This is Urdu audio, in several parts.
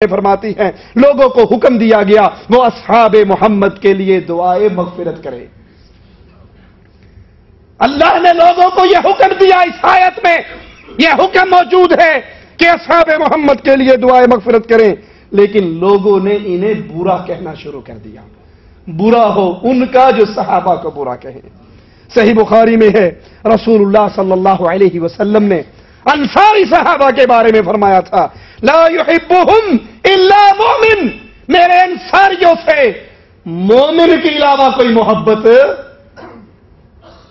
فرماتی ہیں لوگوں کو حکم دیا گیا وہ اصحاب محمد کے لیے دعائے مغفرت کرے۔ اللہ نے لوگوں کو یہ حکم دیا، اس آیت میں یہ حکم موجود ہے کہ اصحاب محمد کے لیے دعائے مغفرت کریں، لیکن لوگوں نے انہیں برا کہنا شروع کر دیا۔ برا ہو ان کا جو صحابہ کو برا کہیں۔ صحیح بخاری میں ہے رسول اللہ صلی اللہ علیہ وسلم نے انصاری صحابہ کے بارے میں فرمایا تھا، لا يحبهم الا مومن، میرے انصاریوں سے مومن کے علاوہ کوئی محبت۔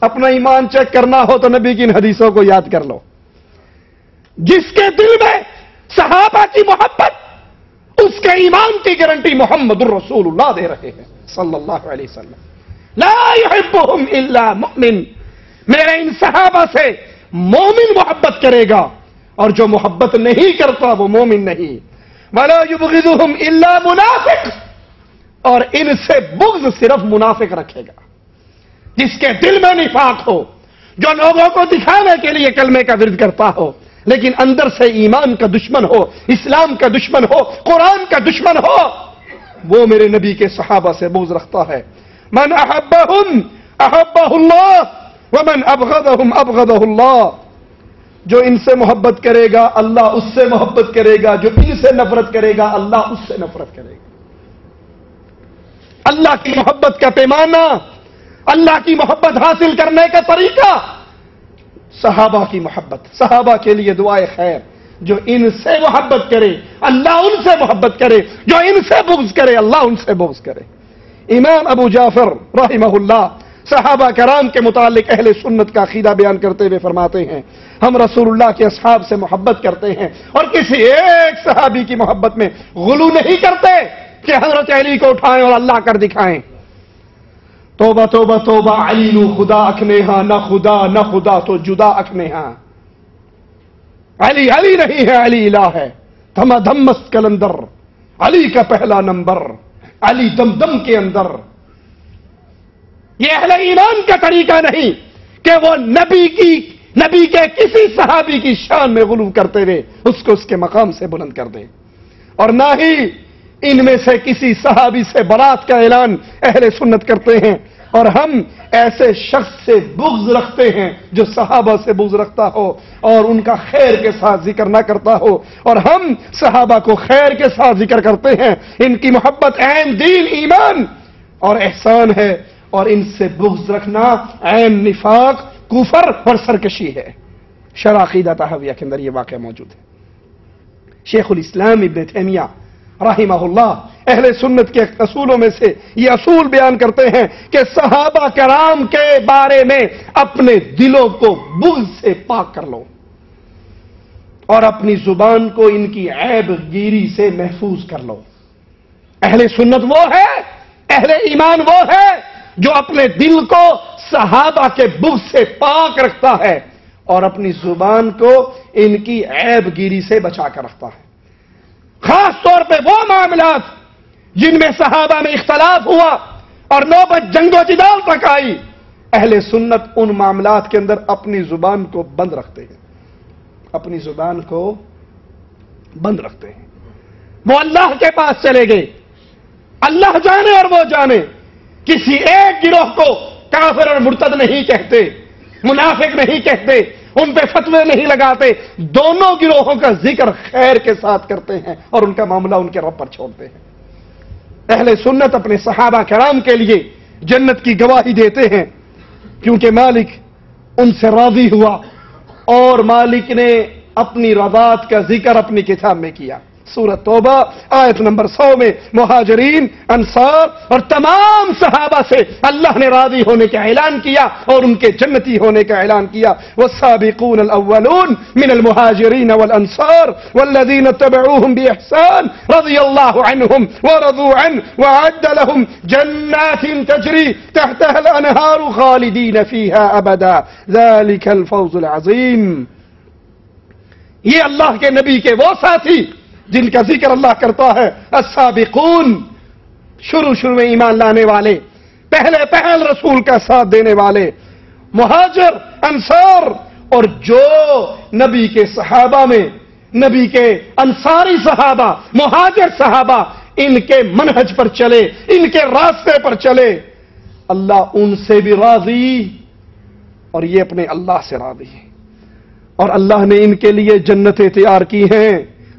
اپنا ایمان چیک کرنا ہو تو نبی کی ان حدیثوں کو یاد کر لو۔ جس کے دل میں صحابہ کی محبت، اس کے ایمان کی گارنٹی محمد الرسول اللہ دے رہے ہیں صلی اللہ علیہ وسلم۔ لا يحبهم الا مومن، میرے ان صحابہ سے مومن محبت کرے گا، اور جو محبت نہیں کرتا وہ مومن نہیں۔ ولا يبغضهم الا منافق، اور ان سے بغض صرف منافق رکھے گا، جس کے دل میں نفاق ہو، جو لوگوں کو دکھانے کے لیے کلمے کا ورد کرتا ہو لیکن اندر سے ایمان کا دشمن ہو، اسلام کا دشمن ہو، قرآن کا دشمن ہو، وہ میرے نبی کے صحابہ سے بغض رکھتا ہے۔ من احبهم احبه الله ومن ابغضهم ابغضه الله، جو ان سے محبت کرے گا اللہ اس سے محبت کرے گا، جو ان سے نفرت کرے گا اللہ اس سے نفرت کرے گا۔ اللہ کی محبت کا پیمانہ، اللہ کی محبت حاصل کرنے کا طریقہ صحابہ کی محبت، صحابہ کے لیے دعائے خیر۔ جو ان سے محبت کرے اللہ ان سے محبت کرے، جو ان سے بغض کرے اللہ ان سے بغض کرے۔ امام ابو جعفر رحمہ اللہ صحابہ کرام کے متعلق اہل سنت کا عقیدہ بیان کرتے ہوئے فرماتے ہیں، ہم رسول اللہ کے اصحاب سے محبت کرتے ہیں اور کسی ایک صحابی کی محبت میں غلو نہیں کرتے کہ حضرت علی کو اٹھائیں اور اللہ کر دکھائیں۔ توبہ توبہ توبہ علی نو خدا اکھنے ہاں، نہ خدا نہ خدا تو جدا اکھنے ہاں۔ علی علی نہیں ہے، علی الہ ہے۔ دھما دھمست کلندر، علی کا پہلا نمبر، علی دم دم کے اندر۔ یہ اہل ایمان کا طریقہ نہیں کہ وہ نبی کے کسی صحابی کی شان میں غلو کرتے ہوئے اس کو اس کے مقام سے بلند کر دیں، اور نہ ہی ان میں سے کسی صحابی سے برات کا اعلان اہل سنت کرتے ہیں، اور ہم ایسے شخص سے بغض رکھتے ہیں جو صحابہ سے بغض رکھتا ہو اور ان کا خیر کے ساتھ ذکر نہ کرتا ہو، اور ہم صحابہ کو خیر کے ساتھ ذکر کرتے ہیں۔ ان کی محبت عین دین، ایمان اور احسان ہے، اور ان سے بغض رکھنا عین نفاق، کفر اور سرکشی ہے۔ شرح عقیدہ طحاویہ کے اندر یہ واقعہ موجود ہے۔ شیخ الاسلام ابن تیمیہ رحمہ اللہ اہل سنت کے اصولوں میں سے یہ اصول بیان کرتے ہیں کہ صحابہ کرام کے بارے میں اپنے دلوں کو بغض سے پاک کر لو، اور اپنی زبان کو ان کی عیب گیری سے محفوظ کر لو۔ اہل سنت وہ ہے، اہل ایمان وہ ہے جو اپنے دل کو صحابہ کے بغض سے پاک رکھتا ہے اور اپنی زبان کو ان کی عیب گیری سے بچا کر رکھتا ہے۔ خاص طور پہ وہ معاملات جن میں صحابہ میں اختلاف ہوا اور نوبت جنگ و جدال تک آئی، اہل سنت ان معاملات کے اندر اپنی زبان کو بند رکھتے ہیں، اپنی زبان کو بند رکھتے ہیں۔ وہ اللہ کے پاس چلے گئے، اللہ جانے اور وہ جانے، کسی ایک گروہ کو کافر اور مرتد نہیں کہتے، منافق نہیں کہتے، ان پہ فتوے نہیں لگاتے، دونوں گروہوں کا ذکر خیر کے ساتھ کرتے ہیں اور ان کا معاملہ ان کے رب پر چھوڑتے ہیں۔ اہل سنت اپنے صحابہ کرام کے لیے جنت کی گواہی دیتے ہیں، کیونکہ مالک ان سے راضی ہوا اور مالک نے اپنی رضات کا ذکر اپنی کتاب میں کیا۔ سورۃ توبہ آیت نمبر 100 میں مہاجرین، انصار اور تمام صحابہ سے اللہ نے راضی ہونے کا اعلان کیا اور ان کے جنتی ہونے کا اعلان کیا۔ والسابقون الاولون من المہاجرین والانصار والذین اتبعوهم باحسان رضی اللہ عنہم ورضوا عنہ وأعد لهم جنات تجری تحتها الانہار خالدین فیہا ابدا ذلک الفوز العظیم۔ یہ اللہ کے نبی کے وہ ساتھی جن کا ذکر اللہ کرتا ہے، السابقون، شروع میں ایمان لانے والے، پہلے رسول کا ساتھ دینے والے، مہاجر، انصار، اور جو نبی کے صحابہ میں نبی کے انصاری صحابہ، مہاجر صحابہ ان کے منہج پر چلے، ان کے راستے پر چلے، اللہ ان سے بھی راضی اور یہ اپنے اللہ سے راضی ہے۔ اور اللہ نے ان کے لیے جنتیں تیار کی ہیں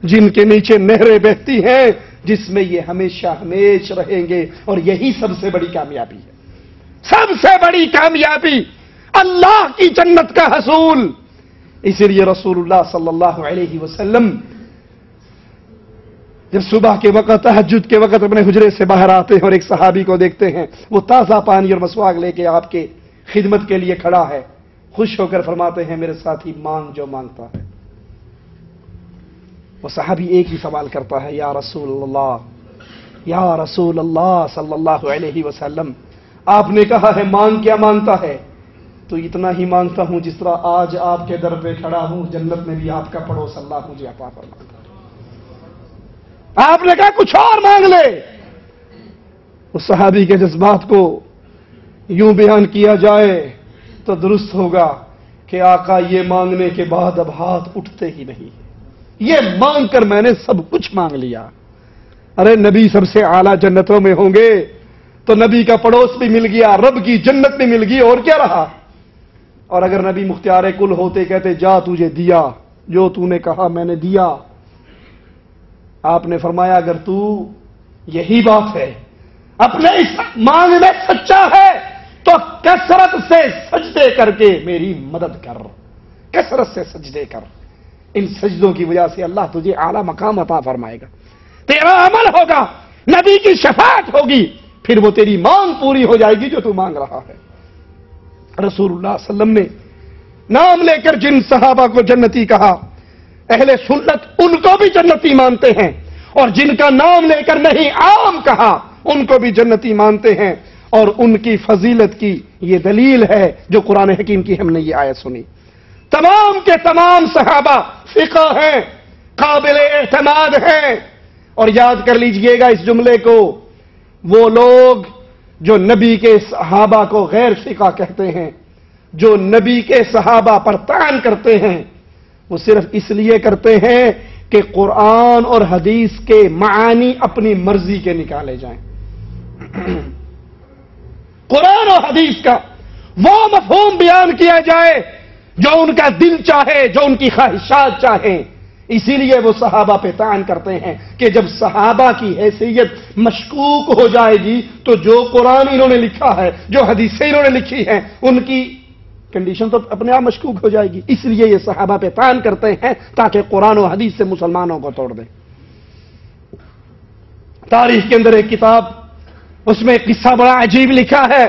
جن کے نیچے نہریں بہتی ہیں، جس میں یہ ہمیشہ ہمیشہ رہیں گے، اور یہی سب سے بڑی کامیابی ہے۔ سب سے بڑی کامیابی اللہ کی جنت کا حصول۔ اسی لیے رسول اللہ صلی اللہ علیہ وسلم جب صبح کے وقت، تہجد کے وقت اپنے حجرے سے باہر آتے ہیں اور ایک صحابی کو دیکھتے ہیں، وہ تازہ پانی اور مسواک لے کے آپ کے خدمت کے لیے کھڑا ہے، خوش ہو کر فرماتے ہیں میرے ساتھی مانگ جو مانگتا ہے۔ وہ صحابی ایک ہی سوال کرتا ہے، یا رسول اللہ، یا رسول اللہ صلی اللہ علیہ وسلم، آپ نے کہا ہے مانگ کیا مانگتا ہے؟ تو اتنا ہی مانگتا ہوں جس طرح آج آپ کے در پہ کھڑا ہوں، جنت میں بھی آپ کا پڑوس اللہ مجھے عطا فرمائے۔ آپ نے کہا کچھ اور مانگ لے۔ اس صحابی کے جذبات کو یوں بیان کیا جائے تو درست ہوگا کہ آقا یہ مانگنے کے بعد اب ہاتھ اٹھتے ہی نہیں، یہ مانگ کر میں نے سب کچھ مانگ لیا۔ ارے نبی سب سے اعلیٰ جنتوں میں ہوں گے تو نبی کا پڑوس بھی مل گیا، رب کی جنت بھی مل گئی، اور کیا رہا؟ اور اگر نبی مختار کل ہوتے، کہتے جا تجھے دیا، جو تو نے کہا میں نے دیا۔ آپ نے فرمایا اگر تو یہی بات ہے، اپنے اس مانگ میں سچا ہے تو کثرت سے سجدے کر کے میری مدد کر، کثرت سے سجدے کر۔ ان سجدوں کی وجہ سے اللہ تجھے اعلیٰ مقام عطا فرمائے گا، تیرا عمل ہوگا، نبی کی شفاعت ہوگی، پھر وہ تیری مانگ پوری ہو جائے گی جو تو مانگ رہا ہے۔ رسول اللہ صلی اللہ علیہ وسلم نے نام لے کر جن صحابہ کو جنتی کہا، اہل سنت ان کو بھی جنتی مانتے ہیں، اور جن کا نام لے کر نہیں عام کہا ان کو بھی جنتی مانتے ہیں، اور ان کی فضیلت کی یہ دلیل ہے جو قرآن حکیم کی ہم نے یہ آیت سنی۔ تمام کے تمام صحابہ ثقہ ہیں، قابل اعتماد ہیں، اور یاد کر لیجئے گا اس جملے کو، وہ لوگ جو نبی کے صحابہ کو غیر ثقہ کہتے ہیں، جو نبی کے صحابہ پر طعن کرتے ہیں، وہ صرف اس لیے کرتے ہیں کہ قرآن اور حدیث کے معانی اپنی مرضی کے نکالے جائیں۔ قرآن اور حدیث کا وہ مفہوم بیان کیا جائے جو ان کا دل چاہے، جو ان کی خواہشات چاہیں۔ اسی لیے وہ صحابہ پہ طعن کرتے ہیں کہ جب صحابہ کی حیثیت مشکوک ہو جائے گی تو جو قرآن انہوں نے لکھا ہے، جو حدیثیں انہوں نے لکھی ہیں، ان کی کنڈیشن تو اپنے آپ مشکوک ہو جائے گی۔ اس لیے یہ صحابہ پہ طعن کرتے ہیں تاکہ قرآن و حدیث سے مسلمانوں کو توڑ دیں۔ تاریخ کے اندر ایک کتاب، اس میں ایک قصہ بڑا عجیب لکھا ہے،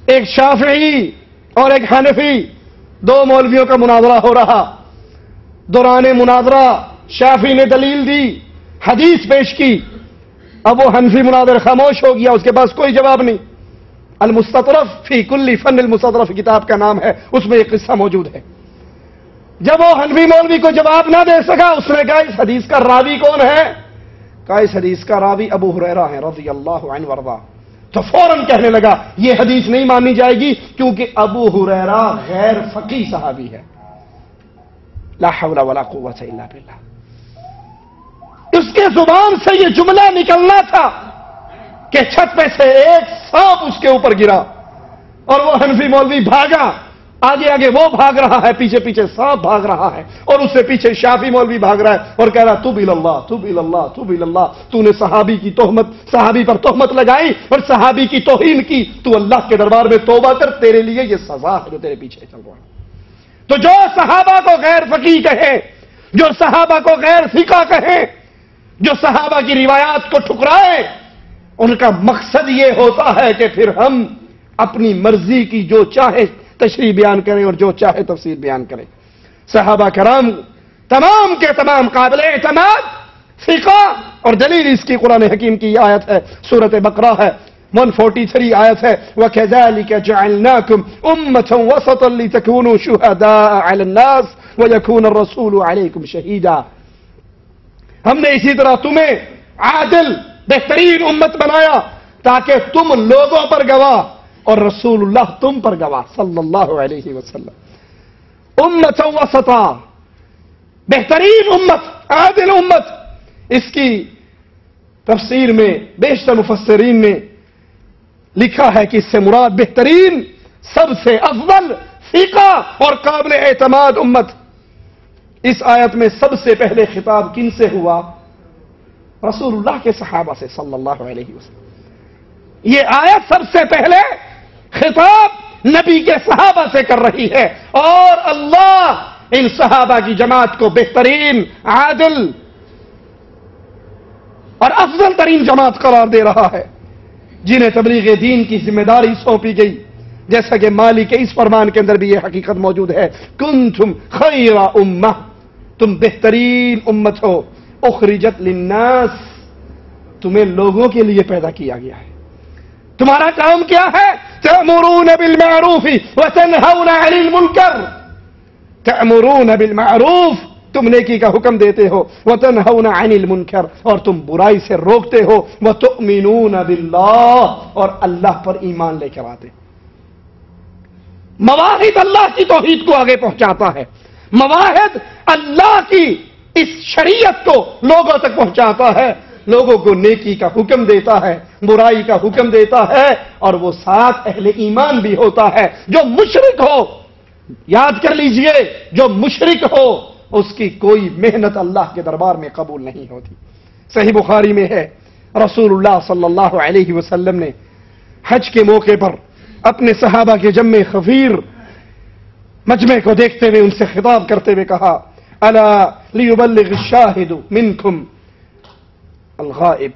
ایک شافعی اور ایک حنفی، دو مولویوں کا مناظرہ ہو رہا۔ دوران مناظرہ شافعی نے دلیل دی، حدیث پیش کی، اب وہ حنفی مناظر خاموش ہو گیا، اس کے پاس کوئی جواب نہیں۔ المستطرف فی کل فن المستطرف کتاب کا نام ہے، اس میں یہ قصہ موجود ہے۔ جب وہ حنفی مولوی کو جواب نہ دے سکا، اس نے کہا اس حدیث کا راوی کون ہے؟ کہا اس حدیث کا راوی ابو ہریرہ ہے رضی اللہ عنہ وارضاہ۔ تو فوراً کہنے لگا یہ حدیث نہیں مانی جائے گی کیونکہ ابو ہریرہ غیر فقیہ صحابی ہے۔ لا حول ولا قوت الا باللہ۔ اس کے زبان سے یہ جملہ نکلنا تھا کہ چھت پہ سے ایک سانپ اس کے اوپر گرا اور وہ حنفی مولوی بھاگا، آگے آگے وہ بھاگ رہا ہے، پیچھے پیچھے سانپ بھاگ رہا ہے، اور اس سے پیچھے شافعی مولوی بھاگ رہا ہے اور کہہ رہا توب اللہ توب اللہ توب اللہ، تو نے صحابی کی تہمت، صحابی پر تہمت لگائی اور صحابی کی توہین کی، تو اللہ کے دربار میں توبہ کر، تیرے لیے یہ سزا ہے جو تیرے پیچھے چل رہا ہے۔ تو جو صحابہ کو غیر فقیہ کہے، جو صحابہ کو غیر ثقہ کہے، جو صحابہ کی روایات کو ٹھکرائے، ان کا مقصد یہ ہوتا ہے کہ پھر ہم اپنی مرضی کی جو چاہے تشریح بیان کریں اور جو چاہے تفسیر بیان کریں۔ صحابہ کرام تمام کے تمام قابل اعتماد ثقہ، اور دلیل اس کی قرآن حکیم کی آیت ہے، سورۃ بقرہ ہے، 143 آیت ہے، وَكَذَلِكَ جَعَلْنَاكُمْ أُمَّةً وَسَطًا لِتَكُونُوا شُهَدَاءَ عَلَى النَّاسِ وَيَكُونَ الرَّسُولُ عَلَيْكُمْ شَهِيدًا۔ ہم نے اسی طرح تمہیں عادل بہترین امت بنایا تاکہ تم لوگوں پر گواہ اور رسول اللہ تم پر گواہ صلی اللہ علیہ وسلم۔ امۃ وسطا، بہترین امت، عادل امت. اس کی تفسیر میں بیشتر مفسرین نے لکھا ہے کہ اس سے مراد بہترین، سب سے افضل، ثقہ اور قابل اعتماد امت. اس آیت میں سب سے پہلے خطاب کن سے ہوا؟ رسول اللہ کے صحابہ سے صلی اللہ علیہ وسلم. یہ آیت سب سے پہلے خطاب نبی کے صحابہ سے کر رہی ہے، اور اللہ ان صحابہ کی جماعت کو بہترین، عادل اور افضل ترین جماعت قرار دے رہا ہے، جنہیں تبلیغ دین کی ذمہ داری سونپی گئی. جیسا کہ مالک کے اس فرمان کے اندر بھی یہ حقیقت موجود ہے، کنتم خیر امہ، تم بہترین امت ہو، اخرجت للناس، تمہیں لوگوں کے لیے پیدا کیا گیا ہے. تمہارا کام کیا ہے؟ تأمرون بالمعروف وتنہون عن المنکر. تأمرون بالمعروف، تم نیکی کا حکم دیتے ہو، وتنہون عن المنکر، اور تم برائی سے روکتے ہو، وتؤمنون باللہ، اور اللہ پر ایمان لے کر آتے. مواحد اللہ کی توحید کو آگے پہنچاتا ہے، مواحد اللہ کی اس شریعت کو لوگوں تک پہنچاتا ہے، لوگوں کو نیکی کا حکم دیتا ہے، برائی کا حکم دیتا ہے، اور وہ ساتھ اہل ایمان بھی ہوتا ہے. جو مشرک ہو، یاد کر لیجئے، جو مشرک ہو اس کی کوئی محنت اللہ کے دربار میں قبول نہیں ہوتی. صحیح بخاری میں ہے، رسول اللہ صلی اللہ علیہ وسلم نے حج کے موقع پر اپنے صحابہ کے جمع خفیر مجمع کو دیکھتے ہوئے ان سے خطاب کرتے ہوئے کہا، الا لیبلغ الشاہد منکم الغائب.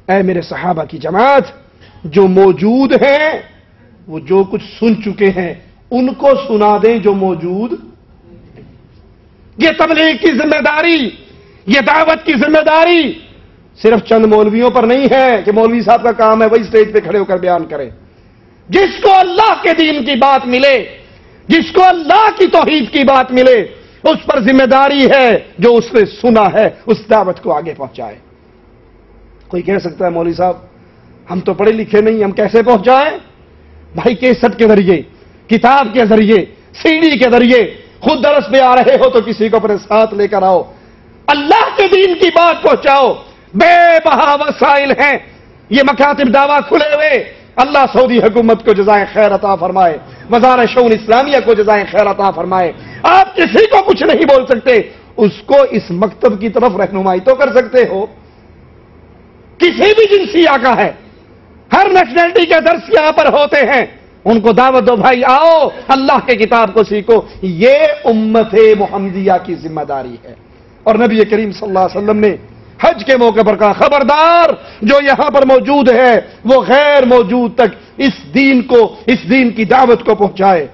اے میرے صحابہ کی جماعت، جو موجود ہیں وہ جو کچھ سن چکے ہیں ان کو سنا دیں جو موجود. یہ تبلیغ کی ذمہ داری، یہ دعوت کی ذمہ داری صرف چند مولویوں پر نہیں ہے کہ مولوی صاحب کا کام ہے وہی اسٹیج پہ کھڑے ہو کر بیان کریں. جس کو اللہ کے دین کی بات ملے، جس کو اللہ کی توحید کی بات ملے، اس پر ذمہ داری ہے جو اس نے سنا ہے اس دعوت کو آگے پہنچائے. کوئی کہہ سکتا ہے مولوی صاحب ہم تو پڑھے لکھے نہیں، ہم کیسے پہنچائیں؟ بھائی کیسٹ کے ذریعے، کتاب کے ذریعے، سی ڈی کے ذریعے، خود درس پہ آ رہے ہو تو کسی کو اپنے ساتھ لے کر آؤ، اللہ کے دین کی بات پہنچاؤ. بے بہا وسائل ہیں، یہ مکاتب دعویٰ کھلے ہوئے. اللہ سعودی حکومت کو جزائے خیر عطا فرمائے، وزارت شؤون اسلامیہ کو جزائے خیر عطا فرمائے. آپ کسی کو کچھ نہیں بول سکتے، اس کو اس مکتب کی طرف رہنمائی تو کر سکتے ہو. کسی بھی جنسیہ کا ہے، ہر نیشنلٹی کے درس یہاں پر ہوتے ہیں، ان کو دعوت دو، بھائی آؤ اللہ کے کتاب کو سیکھو. یہ امت محمدیہ کی ذمہ داری ہے. اور نبی کریم صلی اللہ علیہ وسلم نے حج کے موقع پر کہا، خبردار جو یہاں پر موجود ہے وہ غیر موجود تک اس دین کو، اس دین کی دعوت کو پہنچائے.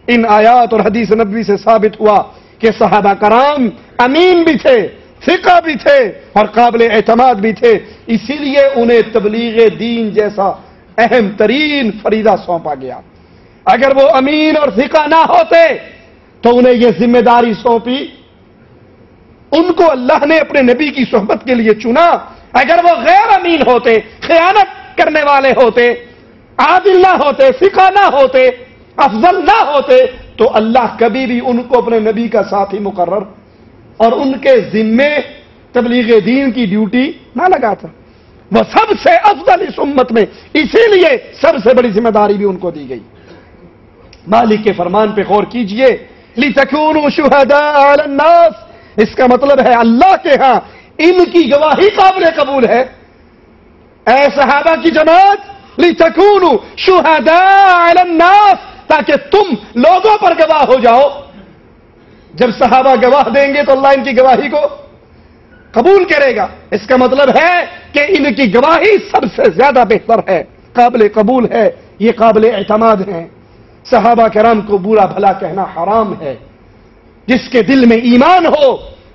ان آیات اور حدیث نبوی سے ثابت ہوا کہ صحابہ کرام امین بھی تھے، ثقہ بھی تھے اور قابل اعتماد بھی تھے. اسی لیے انہیں تبلیغ دین جیسا اہم ترین فریضہ سونپا گیا. اگر وہ امین اور ثقہ نہ ہوتے تو انہیں یہ ذمہ داری سونپی. ان کو اللہ نے اپنے نبی کی صحبت کے لیے چنا. اگر وہ غیر امین ہوتے، خیانت کرنے والے ہوتے، عادل نہ ہوتے، ثقہ نہ ہوتے، افضل نہ ہوتے، تو اللہ کبھی بھی ان کو اپنے نبی کا ساتھی مقرر اور ان کے ذمے تبلیغ دین کی ڈیوٹی نہ لگاتا. وہ سب سے افضل اس امت میں، اسی لیے سب سے بڑی ذمہ داری بھی ان کو دی گئی. مالک کے فرمان پہ غور کیجئے، لِتَكُونُوا شُهَدَاءَ عَلَى النَّاسِ، اس کا مطلب ہے اللہ کے ہاں ان کی گواہی قابل قبول ہے. اے صحابہ کی جماعت، لِتَكُونُوا شُهَدَاءَ عَلَى النَّاسِ، تاکہ تم لوگوں پر گواہ ہو جاؤ. جب صحابہ گواہ دیں گے تو اللہ ان کی گواہی کو قبول کرے گا. اس کا مطلب ہے کہ ان کی گواہی سب سے زیادہ بہتر ہے، قابل قبول ہے، یہ قابل اعتماد ہے. صحابہ کرام کو برا بھلا کہنا حرام ہے. جس کے دل میں ایمان ہو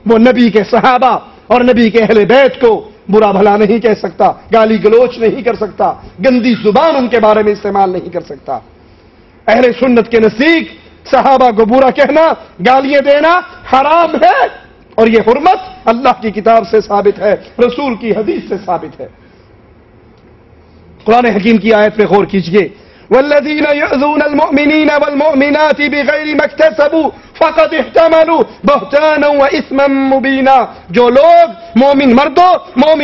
وہ نبی کے صحابہ اور نبی کے اہل بیت کو برا بھلا نہیں کہہ سکتا، گالی گلوچ نہیں کر سکتا، گندی زبان ان کے بارے میں استعمال نہیں کر سکتا. اہل سنت کے نزدیک صحابہ کو برا کہنا، گالیاں دینا حرام ہے، اور یہ حرمت اللہ کی کتاب سے ثابت ہے، رسول کی حدیث سے ثابت ہے. قرآن حکیم کی آیت پہ غور کیجئے، والذین یؤذون المؤمنین والمؤمنات بغیر ما اکتسبوا فقد احتملوا بہتانا و اثما مبینا. جو لوگ مومن مردوں مومن